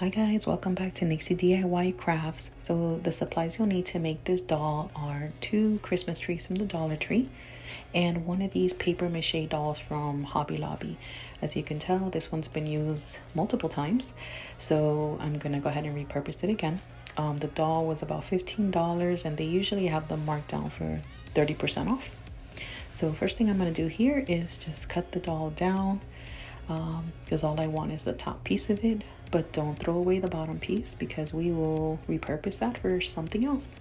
Hi guys, welcome back to Nixie DIY Crafts. So the supplies you'll need to make this doll are 2 Christmas trees from the Dollar Tree and one of these paper mache dolls from Hobby Lobby. As you can tell, this one's been used multiple times, so I'm gonna go ahead and repurpose it again. The doll was about $15 and they usually have them marked down for 30% off. So first thing I'm gonna do here is just cut the doll down because all I want is the top piece of it, but don't throw away the bottom piece because we will repurpose that for something else.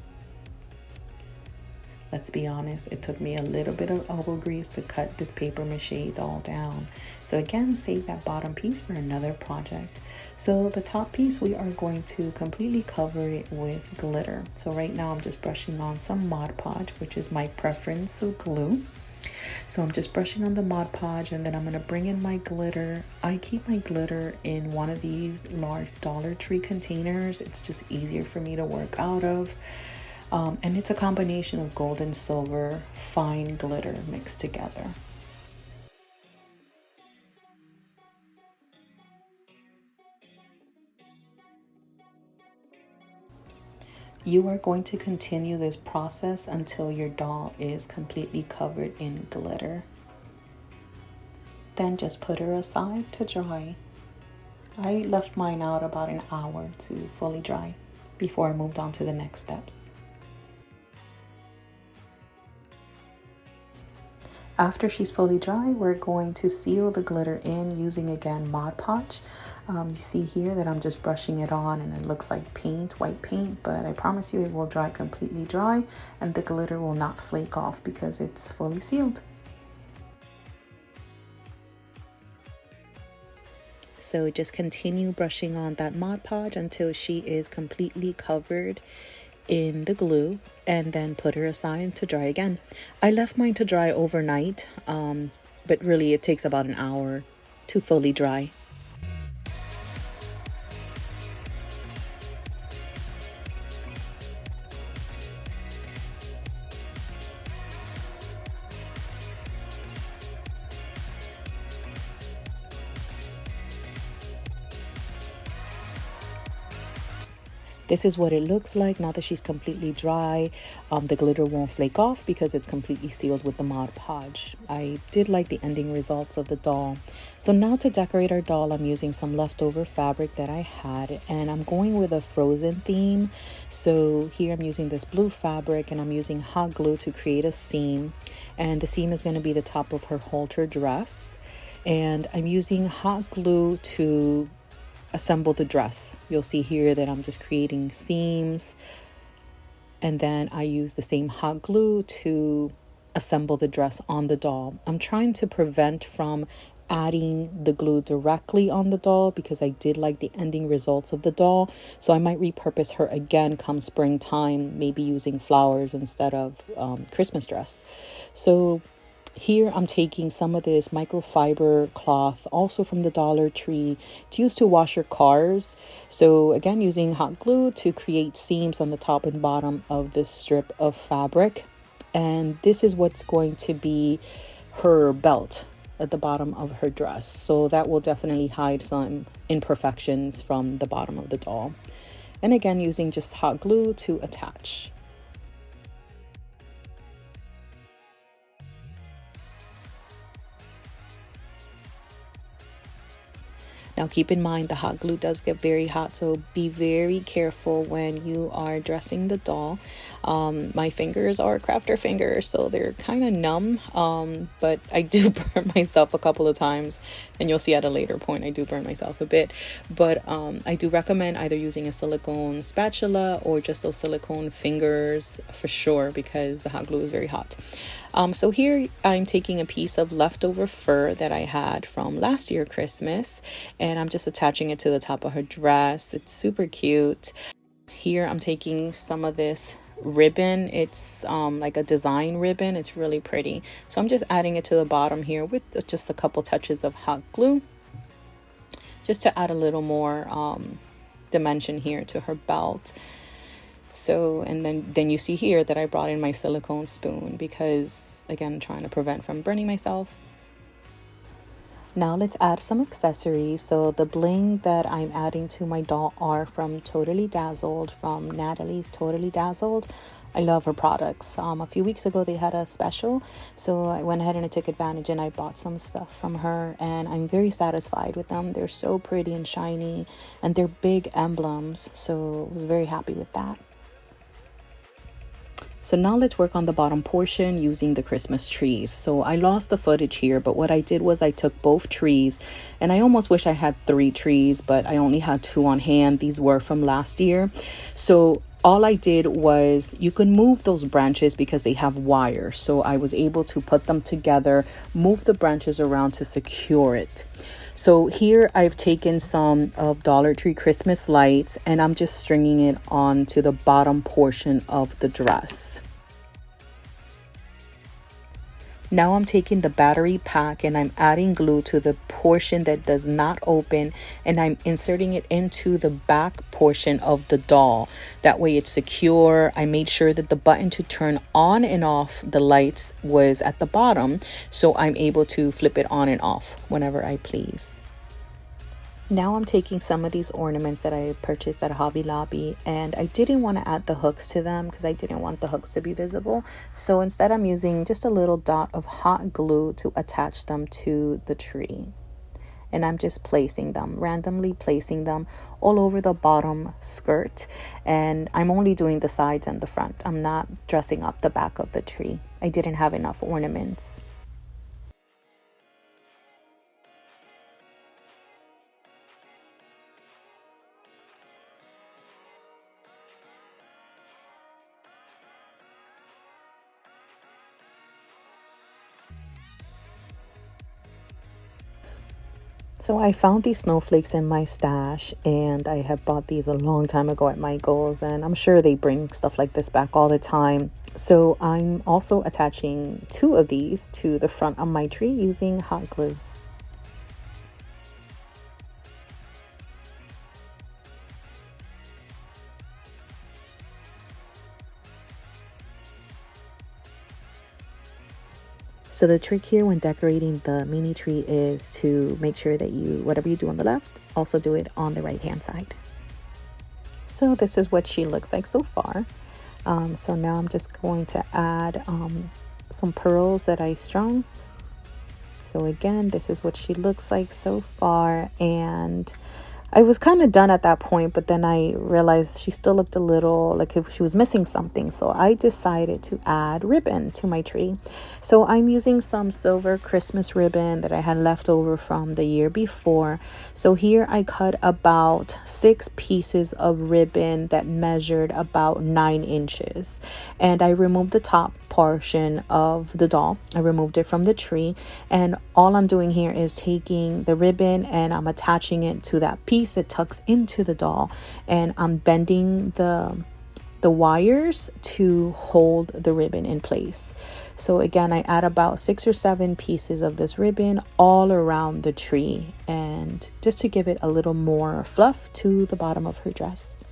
Let's be honest, it took me a little bit of elbow grease to cut this paper mache doll down. So again, save that bottom piece for another project. So the top piece, we are going to completely cover it with glitter. So right now I'm just brushing on some Mod Podge, which is my preference of glue. So I'm just brushing on the Mod Podge and then I'm going to bring in my glitter. I keep my glitter in one of these large Dollar Tree containers. It's just easier for me to work out of. And it's a combination of gold and silver fine glitter mixed together. You are going to continue this process until your doll is completely covered in glitter. Then just put her aside to dry. I left mine out about an hour to fully dry before I moved on to the next steps. After she's fully dry, we're going to seal the glitter in using again Mod Podge. You see here that I'm just brushing it on and it looks like paint, white paint, but I promise you it will dry completely dry and the glitter will not flake off because it's fully sealed. So just continue brushing on that Mod Podge until she is completely covered in the glue and then put her aside to dry again. I left mine to dry overnight, but really it takes about an hour to fully dry. This is what it looks like now that she's completely dry. The glitter won't flake off because it's completely sealed with the Mod Podge. I did like the ending results of the doll. So now to decorate our doll, I'm using some leftover fabric that I had and I'm going with a frozen theme. So here I'm using this blue fabric and I'm using hot glue to create a seam. And the seam is going to be the top of her halter dress. And I'm using hot glue to assemble the dress. You'll see here that I'm just creating seams and then I use the same hot glue to assemble the dress on the doll. I'm trying to prevent from adding the glue directly on the doll because I did like the ending results of the doll, so I might repurpose her again come springtime, maybe using flowers instead of Christmas dress. So here I'm taking some of this microfiber cloth, also from the Dollar Tree. It's used to wash your cars. So again, using hot glue to create seams on the top and bottom of this strip of fabric. And this is what's going to be her belt at the bottom of her dress. So that will definitely hide some imperfections from the bottom of the doll. And again, using just hot glue to attach. Now keep in mind the hot glue does get very hot, so be very careful when you are dressing the doll. My fingers are crafter fingers, so they're kind of numb, but I do burn myself a couple of times, and you'll see at a later point I do burn myself a bit. But I do recommend either using a silicone spatula or just those silicone fingers for sure because the hot glue is very hot. So here I'm taking a piece of leftover fur that I had from last year Christmas and I'm just attaching it to the top of her dress. It's super cute. Here I'm taking some of this ribbon. It's like a design ribbon. It's really pretty. So I'm just adding it to the bottom here with just a couple touches of hot glue just to add a little more dimension here to her belt. So, and then you see here that I brought in my silicone spoon because, again, trying to prevent from burning myself. Now let's add some accessories. So the bling that I'm adding to my doll are from Totally Dazzled, from Natalie's Totally Dazzled. I love her products. A few weeks ago they had a special, so I went ahead and I took advantage and I bought some stuff from her, and I'm very satisfied with them. They're so pretty and shiny, and they're big emblems, so I was very happy with that. So now let's work on the bottom portion using the Christmas trees. So I lost the footage here, but what I did was I took both trees, and I almost wish I had 3 trees, but I only had 2 on hand. These were from last year. So all I did was, you can move those branches because they have wire. So I was able to put them together, move the branches around to secure it. So here I've taken some of Dollar Tree Christmas lights and I'm just stringing it onto the bottom portion of the dress. Now I'm taking the battery pack and I'm adding glue to the portion that does not open, and I'm inserting it into the back portion of the doll. That way it's secure. I made sure that the button to turn on and off the lights was at the bottom, so I'm able to flip it on and off whenever I please. Now I'm taking some of these ornaments that I purchased at Hobby Lobby, and I didn't want to add the hooks to them because I didn't want the hooks to be visible. So instead I'm using just a little dot of hot glue to attach them to the tree. And I'm just placing them, randomly placing them all over the bottom skirt. And I'm only doing the sides and the front. I'm not dressing up the back of the tree. I didn't have enough ornaments. So I found these snowflakes in my stash, and I had bought these a long time ago at Michael's, and I'm sure they bring stuff like this back all the time. So I'm also attaching 2 of these to the front of my tree using hot glue. So the trick here when decorating the mini tree is to make sure that whatever you do on the left, also do it on the right hand side. So this is what she looks like so far. So now I'm just going to add some pearls that I strung. So again, this is what she looks like so far, and I was kind of done at that point, but then I realized she still looked a little like if she was missing something. So I decided to add ribbon to my tree. So I'm using some silver Christmas ribbon that I had left over from the year before. So here I cut about 6 pieces of ribbon that measured about 9 inches. And I removed the top portion of the doll. I removed it from the tree. And all I'm doing here is taking the ribbon and I'm attaching it to that piece that tucks into the doll, and I'm bending the wires to hold the ribbon in place. So again, I add about 6 or 7 pieces of this ribbon all around the tree, and just to give it a little more fluff to the bottom of her dress.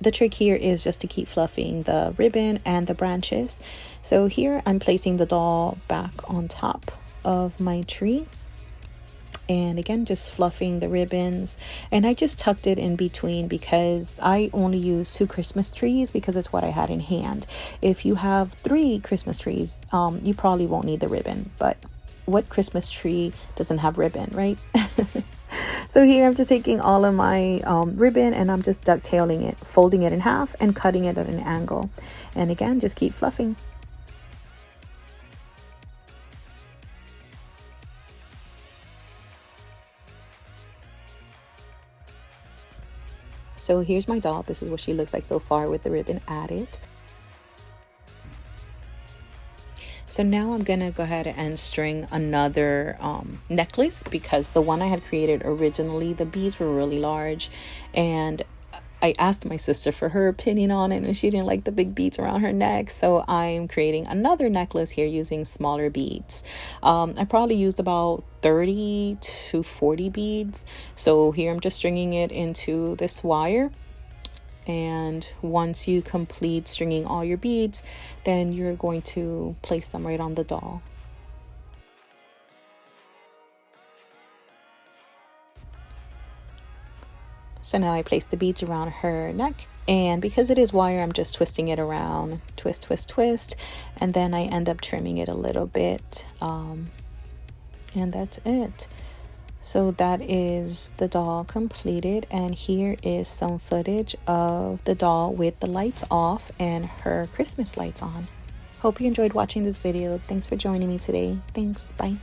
The trick here is just to keep fluffing the ribbon and the branches. So here I'm placing the doll back on top of my tree. And again, just fluffing the ribbons. And I just tucked it in between because I only use 2 Christmas trees because it's what I had in hand. If you have 3 Christmas trees, you probably won't need the ribbon. But what Christmas tree doesn't have ribbon, right? So here I'm just taking all of my ribbon and I'm just ducktailing it, folding it in half and cutting it at an angle. And again, just keep fluffing. So here's my doll. This is what she looks like so far with the ribbon added. So now I'm gonna go ahead and string another necklace because the one I had created originally, the beads were really large, and I asked my sister for her opinion on it and she didn't like the big beads around her neck. So I'm creating another necklace here using smaller beads. I probably used about 30 to 40 beads. So here I'm just stringing it into this wire. And once you complete stringing all your beads, then you're going to place them right on the doll. So now I place the beads around her neck, and because it is wire, I'm just twisting it around, twist, twist, twist, and then I end up trimming it a little bit, and that's it. So that is the doll completed, and here is some footage of the doll with the lights off and her Christmas lights on. Hope you enjoyed watching this video. Thanks for joining me today. Thanks. Bye.